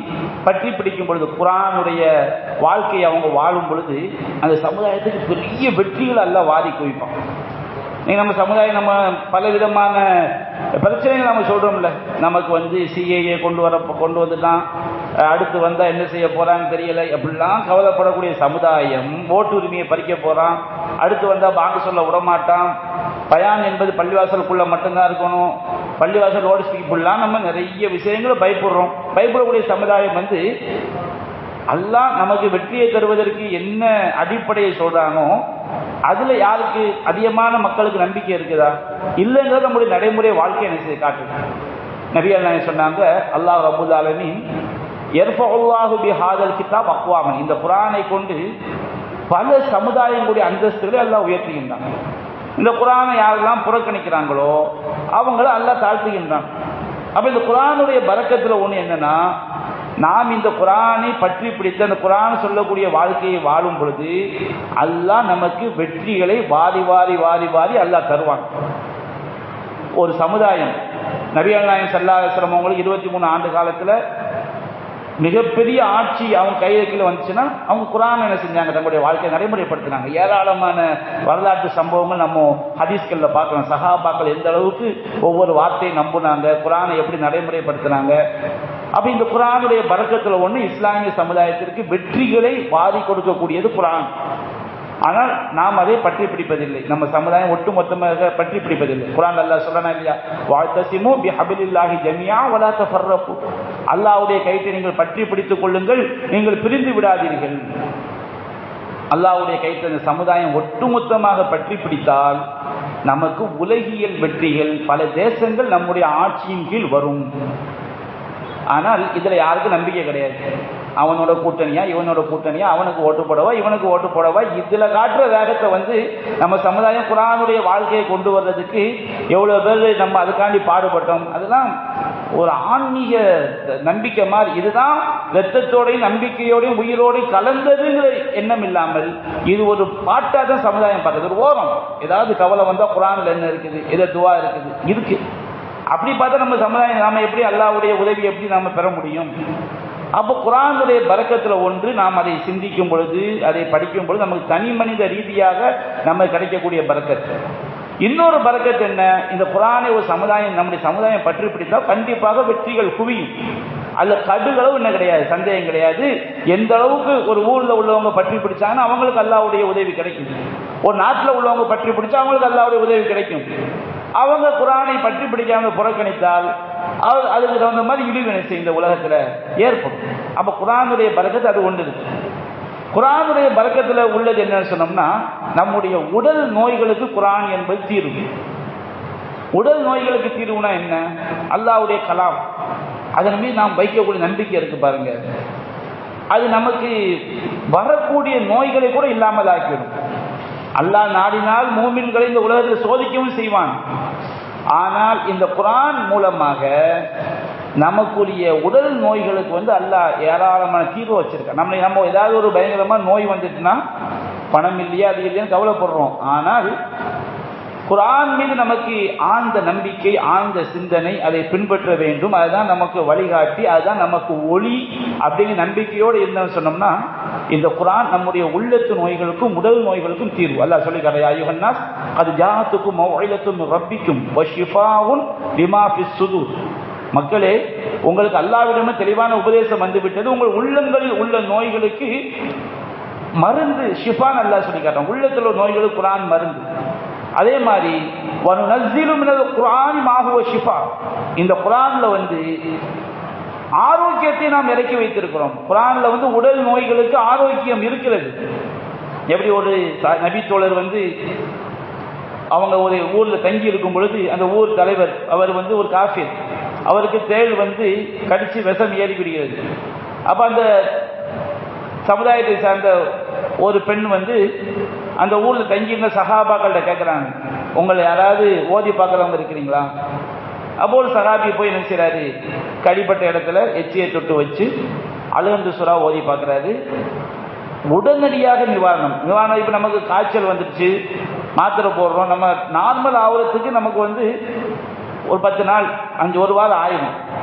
பற்றி பிடிக்கும் பொழுது, குர்ஆனுடைய வாழ்க்கையை அவங்க வாழும் பொழுது அந்த சமுதாயத்துக்கு பெரிய வெற்றிகள் எல்லாம் வாரி குவிப்பான். நம்ம சமுதாயம் நம்ம பல விதமான பிரச்சனைகள் நம்ம சொல்றோம்ல, நமக்கு சிஏஏ கொண்டு வந்துட்டான், அடுத்து வந்தா என்ன செய்ய போறான்னு தெரியல, எப்படிலாம் கவலைப்படக்கூடிய சமுதாயம் ஓட்டு உரிமையை பறிக்க போறான், அடுத்து வந்தா பாங்க சொல்ல விடமாட்டான், பயான் என்பது பள்ளிவாசலுக்குள்ள மட்டும்தான் இருக்கணும், பள்ளிவாசல் ஓடு இப்படிலாம் நம்ம நிறைய விஷயங்களை பயப்படுறோம். பயப்படக்கூடிய சமுதாயம் அல்லாஹ் நமக்கு வெற்றியை தருவதற்கு என்ன அடிப்படையை சொல்றானோ அதுல யாருக்கு அதிகமான மக்களுக்கு நம்பிக்கை இருக்குதா இல்லைங்கிறது நம்முடைய நடைமுறை வாழ்க்கை என்ன செய்ய காட்டுது. நபிகள் நாயகம் சொன்னாங்க, அல்லாஹ் ரப்பல் ஆலமீன் யர்ஃபஉல்லாஹு பிஹாதல் கிதாப் அக்வாமன், இந்த குர்ஆனை கொண்டு பல சமுதாயங்களுடைய அந்தஸ்துகளை அல்லாஹ் உயர்த்துகின்றான். இந்த குர்ஆனை யாரெல்லாம் புறக்கணிக்கிறாங்களோ அவங்கள அல்லாஹ் தாழ்த்துகின்றான். அப்ப இந்த குர்ஆனுடைய பரக்கத்துல ஒண்ணு என்னன்னா, நாம் இந்த குர்ஆனை பற்றி பிடித்து அந்த குர்ஆன் சொல்லக்கூடிய வாழ்க்கையை வாழும் பொழுது அல்லாஹ் நமக்கு வெற்றிகளை வாரி வாரி வாரி வாரி அல்லாஹ் தருவான். ஒரு சமுதாயம் நபிகள் நாயகம் ஸல்லல்லாஹு அலைஹி வஸல்லம் அவங்களுக்கு 23 ஆண்டு காலத்துல மிகப்பெரிய ஆட்சி அவங்க கையில கீழே வந்துச்சுன்னா அவங்க குர்ஆன் என்ன செஞ்சாங்க, தங்களுடைய வாழ்க்கையை நடைமுறைப்படுத்தினாங்க. ஏராளமான வரலாற்று சம்பவங்கள் நம்ம ஹதீஸ்கள்ல பார்க்கலாம். சஹாபாக்கள் எந்த அளவுக்கு ஒவ்வொரு வார்த்தையை நம்புனாங்க, குர்ஆனை எப்படி நடைமுறைப்படுத்தினாங்க. அப்ப இந்த குர்ஆனுடைய பரக்கத்துல ஒண்ணு இஸ்லாமிய சமுதாயத்திற்கு வெற்றிகளை வாரி கொடுக்கக்கூடியது குர்ஆன். ஆனால் நாம் அதை பற்றி பிடிப்பதில்லை, நம்ம சமுதாயம் ஒட்டுமொத்தமாக பற்றி பிடிப்பதில்லை. குர்ஆன் அல்லாஹ் சொல்றானா இல்லையா, வஅதஸிமு பிஹபிலில்லாஹி ஜமீஆ வலா தஃபர்ரகு, அல்லாஹ்வுடைய கயிற்றை நீங்கள் பற்றி பிடித்துக் கொள்ளுங்கள், நீங்கள் பிரிந்து விடாதீர்கள். அல்லாஹ்வுடைய கயிற்றை இந்த சமுதாயம் ஒட்டுமொத்தமாக பற்றி பிடித்தால் நமக்கு உலகியல் வெற்றிகள், பல தேசங்கள் நம்முடைய ஆட்சியின் கீழ் வரும். ஆனால் இதுல யாருக்கும் நம்பிக்கை கிடையாது. அவனோட கூட்டணியா இவனோட கூட்டணியா, அவனுக்கு ஓட்டு போடவா இவனுக்கு ஓட்டு போடவா, இதுல காட்டுற வேகத்தை நம்ம சமுதாயம் குர்ஆனுடைய வாழ்க்கையை கொண்டு வர்றதுக்கு எவ்வளவு பேர் நம்ம அதுக்காண்டி பாடுபட்டோம். அதெல்லாம் ஒரு ஆன்மீக நம்பிக்கை மாதிரி, இதுதான் ரத்தத்தோடையும் நம்பிக்கையோடையும் உயிரோடையும் கலந்ததுங்கிற எண்ணம் இல்லாமல் இது ஒரு பாட்டா தான் சமுதாயம் பார்க்குது. ஒரு ஓரம் ஏதாவது கவலை வந்தா குர்ஆன்ல என்ன இருக்குது, எதை துவா இருக்கு. அப்படி பார்த்தா நம்ம சமுதாயம் நாம எப்படி அல்லாஹ்வுடைய உதவி எப்படி நாம பெற முடியும்? அப்போ குர்ஆனுடைய பரக்கத்துல ஒன்று, நாம் அதை சிந்திக்கும் பொழுது அதை படிக்கும் பொழுது நமக்கு தனி மனித ரீதியாக நம்ம கிடைக்கக்கூடிய பரக்கத். இன்னொரு பரக்கத் என்ன, இந்த குர்ஆனை ஒரு சமுதாயம் நம்முடைய சமுதாயம் பற்றி பிடித்தால் கண்டிப்பாக வெற்றிகள் குவியும். அதுல கடுகளவு என்ன கிடையாது, சந்தேகம் கிடையாது. எந்த அளவுக்கு ஒரு ஊர்ல உள்ளவங்க பற்றி பிடிச்சாங்கன்னா அவங்களுக்கு அல்லாஹ்வுடைய உதவி கிடைக்கும். ஒரு நாட்டில் உள்ளவங்க பற்றி பிடிச்சா அவங்களுக்கு அல்லாஹ்வுடைய உதவி கிடைக்கும். அவங்க குர்ஆனை பற்றி பிடிக்காம புறக்கணித்தால் அதுக்கு தகுந்த மாதிரி இழிவினை இந்த உலகத்துல ஏற்படும். அப்ப குர்ஆனுடைய பரக்கத்து அது ஒன்று இருக்கு. குர்ஆனுடைய பரக்கத்துல உள்ளது என்னன்னு சொன்னோம்னா, நம்முடைய உடல் நோய்களுக்கு குர்ஆன் என்பது தீர்வு. உடல் நோய்களுக்கு தீர்வுனா என்ன, அல்லாஹ்வுடைய கலாம், அதன் மீது நாம் வைக்கக்கூடிய நம்பிக்கை இருக்கு பாருங்க, அது நமக்கு வரக்கூடிய நோய்களை கூட இல்லாமல் ஆக்கிடும். அல்லாஹ் நாடினால் மூமின்களை இந்த உலகத்தில் சோதிக்கவும் செய்வான். ஆனால் இந்த குர்ஆன் மூலமாக நமக்குரிய உடல் நோய்களுக்கு அல்லாஹ் ஏராளமான தீர்வு வச்சிருக்கான். நம்ம ஏதாவது ஒரு பயங்கரமான நோய் வந்துட்டுனா பணம் இல்லையா அது இல்லையான்னு கவலைப்படுறோம். ஆனால் குர்ஆன் மீது நமக்கு ஆழ்ந்த நம்பிக்கை, ஆழ்ந்த சிந்தனை, அதை பின்பற்ற வேண்டும், அதுதான் நமக்கு வழிகாட்டி, அதுதான் நமக்கு ஒளி அப்படிங்கிற நம்பிக்கையோடு இருந்தோம்னு சொன்னோம்னா இந்த குர்ஆன் நம்முடைய உள்ளத்து நோய்களுக்கும் உடல் நோய்களுக்கும் தீர்வு. அல்லாஹ் சொல்லிக்கிறார், யா அய்யுஹன்னாஸ் கத் ஜாஅத்துக்கும் மவ்இலத்தும் மின் ரப்பிக்கும் வஷிஃபாஉன் லிமா ஃபிஸ் சுதூர். மக்களே, உங்களுக்கு அல்லாஹ்விடமே தெளிவான உபதேசம் வந்துவிட்டது, உங்கள் உள்ளங்களில் உள்ள நோய்களுக்கு மருந்து ஷிஃபான் அல்லாஹ் சொல்லி காட்டுறான். உள்ளத்தில் உள்ள நோய்களுக்கு குர்ஆன் மருந்து. அதே மாதிரி வனுனஸ்ஸிலு மினல் குர்ஆனி மா ஹுவ ஷிஃபா, இந்த குர்ஆன்ல ஆரோக்கியத்தை நாம் இறக்கி வைத்திருக்கிறோம். குர்ஆன்ல உடல் நோய்களுக்கு ஆரோக்கியம் இருக்கிறது. எப்படி ஒரு நபி தோழர் அவங்க ஒரு ஊர்ல தங்கி இருக்கும் பொழுது அந்த ஊர் தலைவர் அவர் ஒரு காஃபிர், அவருக்கு தேள் கடிச்சு விஷம் ஏறி விடுகிறது. அப்போ அந்த சமுதாயத்தை சார்ந்த ஒரு பெண் அந்த ஊரில் தங்கியிருந்த சஹாபாக்கள்கிட்ட கேட்குறாங்க, உங்களை யாராவது ஓதி பார்க்குறவங்க இருக்கிறீங்களா? அப்போ ஒரு சஹாபி போய் என்ன செய்கிறாரு, கடிப்பட்ட இடத்துல எச்சியை தொட்டு வச்சு அல்ஹம்து சூரா ஓதி பார்க்குறாரு. உடனடியாக நிவாரணம். இப்போ நமக்கு காய்ச்சல் வந்துடுச்சு, மாத்திரை போடுறோம், நம்ம நார்மல் ஆகுறதுக்கு நமக்கு ஒரு 10 நாள் 1 வாரம் ஆயிடும்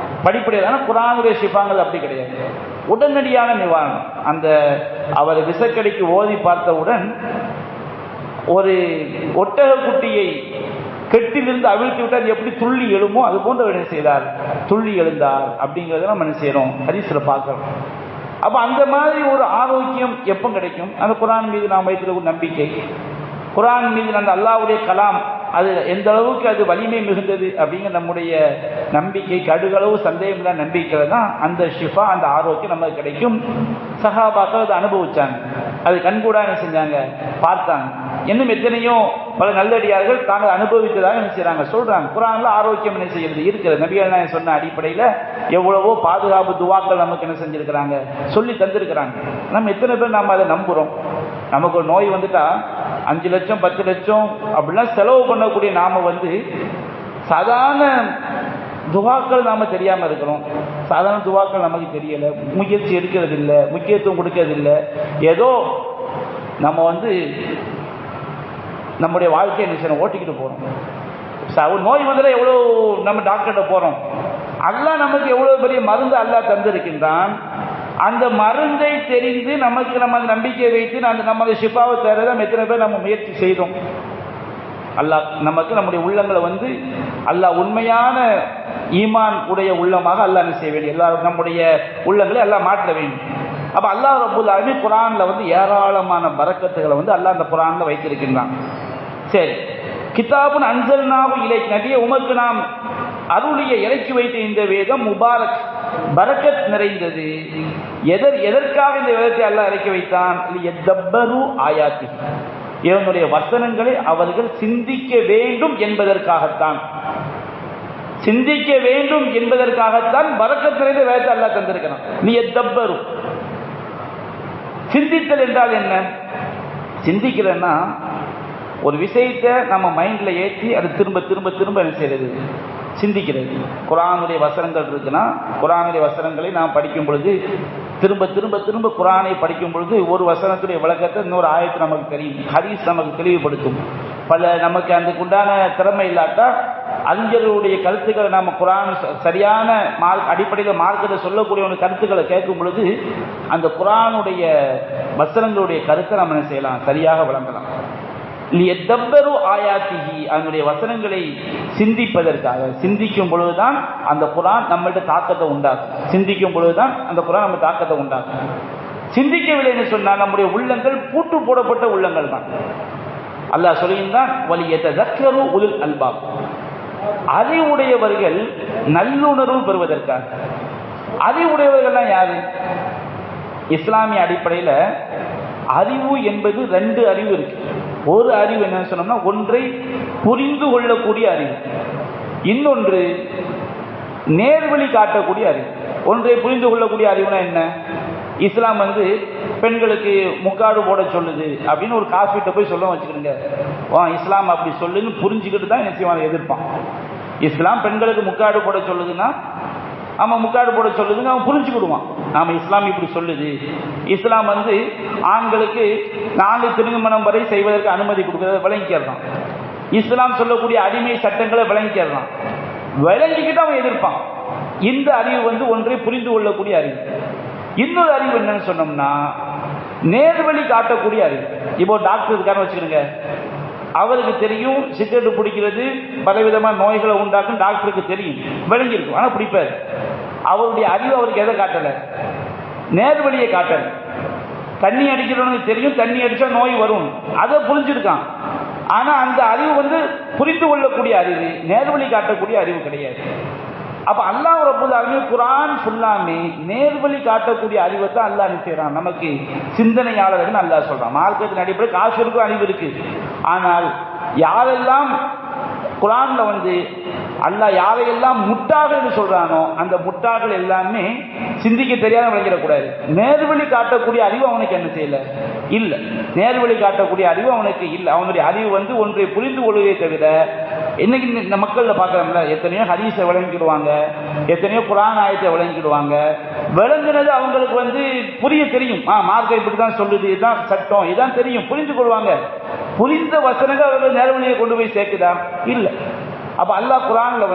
படிப்படியாக. குர்ஆனுடைய ஷிஃபாங்கள் அப்படி கிடையாது, உடனடியான நிவாரணம். அந்த அவர் விசக்கடிக்கு ஓதி பார்த்தவுடன் ஒரு ஒட்டக குட்டியை கெட்டிலிருந்து அவிழ்த்து விட்டால் எப்படி துள்ளி எழுமோ அது போன்ற என்ன செய்தார், துள்ளி எழுந்தார். அப்படிங்கிறத நம்ம என்ன செய்யறோம், ஹதீஸ்ல பார்க்கிறோம். அப்போ அந்த மாதிரி ஒரு ஆரோக்கியம் எப்போ கிடைக்கும்? அந்த குர்ஆன் மீது நாம் வைத்திருக்கும் நம்பிக்கை, குர்ஆன் மீது அந்த அல்லாஹ்வுடைய கலாம் அது எந்த அளவுக்கு அது வலிமை மிகுந்தது அப்படிங்கிற நம்முடைய நம்பிக்கை, கடுகளவு சந்தேகம் இல்லை நம்பிக்கையில் தான் அந்த ஷிஃபா, அந்த ஆரோக்கியம் நமக்கு கிடைக்கும். சஹாபாக்கள் அதை அனுபவிச்சாங்க, அது கண்கூடா என்ன செஞ்சாங்க, பார்த்தாங்க. இன்னும் எத்தனையோ பல நல்லடியார்கள் தாங்கள் அனுபவித்ததாக என்ன செய்யறாங்க, சொல்றாங்க. குர்ஆன்ல ஆரோக்கியம் என்ன செய்யறது இருக்கிறது. நபிகள் நாயகம் சொன்ன அடிப்படையில் எவ்வளவோ பாதுகாப்பு துவாக்கள் நமக்கு என்ன செஞ்சிருக்கிறாங்க, சொல்லி தந்திருக்கிறாங்க. நம்ம எத்தனை பேர் நாம் அதை நம்புறோம்? நமக்கு ஒரு நோய் வந்துட்டா 5 லட்சம் 10 லட்சம் அப்படிலாம் செலவு பண்ணக்கூடிய நாம சாதாரண துவாக்கள் நாம தெரியாம இருக்கிறோம். சாதாரண துவாக்கள் நமக்கு தெரியல, முயற்சி எடுக்கிறது இல்லை, முக்கியத்துவம் கொடுக்கறது இல்லை. ஏதோ நம்ம நம்முடைய வாழ்க்கையை என்ன ஓட்டிக்கிட்டு போறோம். நோய் வந்தால் எவ்வளோ நம்ம டாக்டர்கிட்ட போறோம். அல்லாஹ் நமக்கு எவ்வளவு பெரிய மருந்து அல்லாஹ் தந்திருக்கின்றான். அந்த மருந்தை தெரிந்து நமக்கு நம்ம நம்பிக்கை வைத்து நம்ம ஷிஃபாவை தர எத்தனை பேர் நம்ம முயற்சி செய்தோம். அல்லாஹ் நமக்கு நம்முடைய உள்ளங்களை அல்லாஹ் உண்மையான ஈமான் உடைய உள்ளமாக அல்லாஹ் செய்ய வேண்டும். எல்லாரும் நம்முடைய உள்ளங்களை அல்லாஹ் மாற்ற வேண்டும். அப்ப அல்லாஹ் ரப்பல் ஆலமீன் குர்ஆன்ல ஏராளமான பரக்கத்துகளை அல்லாஹ் அந்த குர்ஆன்ல வைத்திருக்கின்றான். சரி, கிதாபுன் அன்ஸல்னாஹு இலைக், நபியே உமக்கு நாம் அருளிய இறக்கி வைத்த இந்த வேதம் முபாரக், பரக்கத் நிறைந்தது. எதற்காக இந்த வேதத்தை அல்லாஹ் இறக்கி வைத்தான்? யதப்பரு ஆயாத்தி, இவனுடைய வசனங்களை அவர்கள் சிந்திக்க வேண்டும் என்பதற்காகத்தான், சிந்திக்க வேண்டும் என்பதற்காகத்தான் பரக்கத் நிறைந்த வேதத்தை அல்லாஹ் தந்திருக்கிறான். யதப்பரு, சிந்தித்தல் என்றால் என்ன? சிந்திக்கிறேன்னா ஒரு விஷயத்தை நம்ம மைண்ட்ல ஏற்றி அது திரும்ப திரும்ப திரும்ப என்ன செய்யறது, சிந்திக்கிறது. குர்ஆனுடைய வசனங்கள் இருக்குன்னா குர்ஆனுடைய வசனங்களை நாம் படிக்கும் பொழுது திரும்ப திரும்ப திரும்ப குர்ஆனை படிக்கும் பொழுது ஒரு வசனத்துடைய விளக்கத்தை இன்னொரு ஆயத்து நமக்கு தெரியும், ஹதீஸ் நமக்கு தெளிவுபடுத்தும். பல நமக்கு அதுக்குண்டான திறமை இல்லாட்டா அறிஞர்களுடைய கருத்துக்களை நம்ம குர்ஆன் சரியான அடிப்படையில் மார்க்கத்தை சொல்லக்கூடிய கருத்துக்களை கேட்கும் பொழுது அந்த குர்ஆனுடைய வசனங்களுடைய கருத்தை நம்ம என்ன செய்யலாம், சரியாக விளங்கலாம். லியதப்பரு ஆயாத்திஹி, அதனுடைய வசனங்களை சிந்திப்பதற்காக, சிந்திக்கும் பொழுதுதான் அந்த குர்ஆன் நம்மள்ட்ட தாக்கத்தை உண்டாக்கும். சிந்திக்கும் பொழுதுதான் அந்த குர்ஆன் நம்ம தாக்கத்தை உண்டாக்கும். சிந்திக்கவில்லைன்னு சொன்னால் நம்முடைய உள்ளங்கள் பூட்டு போடப்பட்ட உள்ளங்கள் தான். அல்லாஹ் சொல்லியிருந்தான், வலியதக்கரு உலுல் அல்பாப், அறிவுடையவர்கள் நல்லுணர்வு பெறுவதற்காக. அறிவுடையவர்கள்லாம் யாரு? இஸ்லாமிய அடிப்படையில் அறிவு என்பது 2 அறிவு இருக்கு. ஒரு அறிவு என்னன்னு சொன்னோம்னா, ஒன்றை புரிந்து கொள்ளக்கூடிய அறிவு, இன்னொன்று நேர்வழி காட்டக்கூடிய அறிவு. ஒன்றை புரிந்து கொள்ளக்கூடிய அறிவுனா என்ன? இஸ்லாம் பெண்களுக்கு முக்காடு போட சொல்லுது அப்படின்னு ஒரு காஃபிட்ட போய் சொல்ல வச்சுக்கிடுங்க, இஸ்லாம் அப்படி சொல்லுன்னு புரிஞ்சுக்கிட்டு தான் என்ன செய்வாங்க, எதிர்ப்பான். இஸ்லாம் பெண்களுக்கு முக்காடு போட சொல்லுதுன்னா அவன் முக்காடு போட சொல்லுதுன்னு அவன் புரிஞ்சுக்கிடுவான். நாம இஸ்லாம் இப்படி சொல்லுது, இஸ்லாம் ஆண்களுக்கு 4 திருமணம் வரை செய்வதற்கு அனுமதி கொடுக்கறத விளங்கிக்கிறான். இஸ்லாம் சொல்லக்கூடிய அடிமை சட்டங்களை விளங்கிக்கிறான். விளங்கிக்கிட்டு அவன் எதிர்ப்பான். இந்த அறிவு ஒன்றை புரிந்து கொள்ளக்கூடிய அறிவு. இன்னொரு அறிவு என்னன்னு சொன்னோம்னா, நேர்வழி காட்டக்கூடிய அறிவு. இப்போ டாக்டர் இருக்காருன்னு வச்சுக்கிடுங்க, அவருக்கு தெரியும் சிகரெட் பிடிக்கிறது பலவிதமான நோய்களை உண்டாக்கும், டாக்டருக்கு தெரியும், விளங்கியிருக்கும், ஆனால் பிடிப்பார். அவருடைய அறிவு அவருக்கு எதை காட்டலை, நேர்வழியை காட்டலை. தண்ணி அடிக்கிறவனுக்கு தெரியும் தண்ணி அடிச்சா நோய் வரும், அதை புரிஞ்சிருக்கான். ஆனா அந்த அறிவு புரிந்து கொள்ளக்கூடிய அறிவு, நேர்வழி காட்டக்கூடிய அறிவு கிடையாது. அப்ப அல்லாஹ் ரப்பல் ஆலமீன் குர்ஆன் ஃபுல்லாமே நேர்வழி காட்டக்கூடிய அறிவை தான் அல்லாஹ் செய்றான். நமக்கு சிந்தனையாளர்கள் அல்லாஹ் சொல்றான். மார்க்கத்தின் அடிப்படை காஃபிருக்கும் அறிவு இருக்கு. ஆனால் யாரெல்லாம் குர்ஆன்ல அல்லாஹ் யாரையெல்லாம் முட்டாள்னு சொல்றானோ அந்த முட்டாள்கள் எல்லாமே சிந்திக்க தெரியாத விளங்கிடக்கூடாது. நேர்வழி காட்டக்கூடிய அறிவு அவனுக்கு என்ன செய்யல, இல்ல. நேர்வழி காட்டக்கூடிய அறிவு அவனுக்கு இல்லை. அவனுடைய அறிவு ஒன்றை புரிந்து கொள்வதை தவிர, இன்னைக்கு இந்த மக்கள்ல பார்க்கலாம்ல, எத்தனையோ ஹதீஸை விளங்கிடுவாங்க, எத்தனையோ குர்ஆன் ஆயத்தை விளங்கிடுவாங்க. விளங்குனது அவங்களுக்கு புரிய தெரியும். மார்க்கம் இப்படிதான் சொல்லுது, இதுதான் சட்டம், இதுதான் தெரியும், புரிந்து கொள்வாங்க. புரிந்த வசனங்கள் அவர்கள் நேர்வழியை கொண்டு போய் சேர்க்குதா? இல்லை. அப்ப அல்லாஹ் குர்ஆன்ல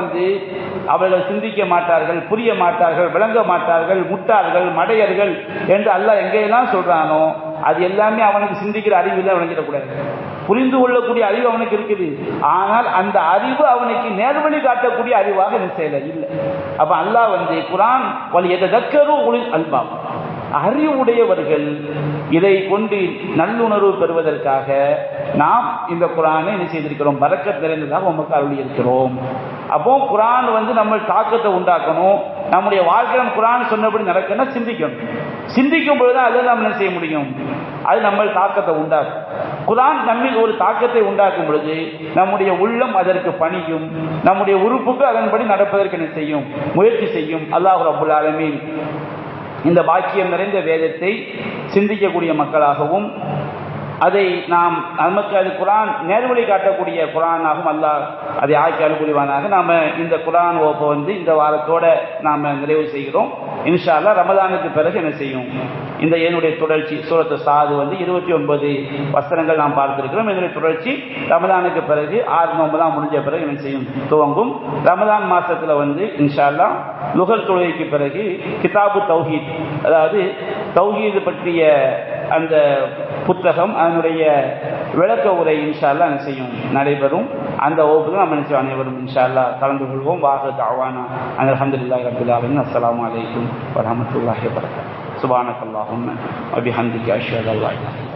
அவர்கள் சிந்திக்க மாட்டார்கள், புரிய மாட்டார்கள், விளங்க மாட்டார்கள், முட்டாள்கள், மடையர்கள் என்று அல்லாஹ் எங்கெல்லாம் சொல்றானோ அது எல்லாமே அவனுக்கு சிந்திக்கிற அறிவு தான் விளங்கிடக்கூடாது. புரிந்து கொள்ளக்கூடிய அறிவு அவனுக்கு இருக்குது. ஆனால் அந்த அறிவு அவனுக்கு நேர்வழி காட்டக்கூடிய அறிவாக செய்யல இல்லை. அப்ப அல்லாஹ் குர்ஆன் வலியதக்கரு உலில் அல்பாப், அறிவுடையவர்கள் இதை கொண்டு நல்லுணர்வு பெறுவதற்காக நாம் இந்த குர்ஆனை என்ன செய்திருக்கிறோம், பரக்கத் நிறைந்ததாக உமக்கு அருளி இருக்கிறோம். அப்போ குர்ஆன் நம்ம தாக்கத்தை உண்டாக்கணும். நம்முடைய வாழ்க்கையில் குர்ஆன் சொன்னபடி நடக்கணும், சிந்திக்கணும். சிந்திக்கும் பொழுதுதான் அதை நாம் என்ன செய்ய முடியும், அது நம்ம தாக்கத்தை உண்டாக்கும். குர்ஆன் நம்மில் ஒரு தாக்கத்தை உண்டாக்கும் பொழுது நம்முடைய உள்ளம் அதற்கு பணியும், நம்முடைய உறுப்புக்கு அதன்படி நடப்பதற்கு என்ன செய்யும், முயற்சி செய்யும். அல்லாஹ் ரப்பல் ஆலமீன் இந்த பாக்கியம் நிறைந்த வேதத்தை சிந்திக்கக்கூடிய மக்களாகவும், அதை நாம் நமக்கு அது குர்ஆன் நேர்வழி காட்டக்கூடிய குர்ஆனாகவும் அல்லாஹ் அதை ஆக்கி அனுப்புவானாக. நாம் இந்த குர்ஆன் வகுப்பை இந்த வாரத்தோட நாம் நிறைவு செய்கிறோம். இன்ஷா அல்லாஹ் ரமதானுக்கு பிறகு என்ன செய்யும், இந்த என்னுடைய தொடர்ச்சி சூரத்து சாது 29 வசனங்கள் நாம் பார்த்திருக்கிறோம். இதனுடைய தொடர்ச்சி ரமதானுக்கு பிறகு 6 நோன்புலாம் முடிஞ்ச பிறகு என்ன செய்யும், துவங்கும். ரமதான் மாசத்துல இன்ஷா அல்லாஹ் லுகர் தொழுகைக்கு பிறகு கிதாபு தௌஹீத், அதாவது தௌஹீது பற்றிய அந்த புத்தகம், அதனுடைய விளக்க உரை இன்ஷா அல்லாஹ் என்ன செய்யும், நடைபெறும். அந்த வகுப்புக்கு நாம் நினைச்சு அனைவரும் இன்ஷா அல்லாஹ் கலந்து கொள்வோம். வாஹு தஅவானா அல்ஹம்துலில்லாஹி ரப்பில் ஆலமீன். அஸ்ஸலாமு அலைக்கும் வரஹ்மத்துல்லாஹி வபரகாத்துஹு. சுப்ஹானக்கல்லாஹும்ம வபிஹம்திக அஷ்ஹது அல்லா இலாஹா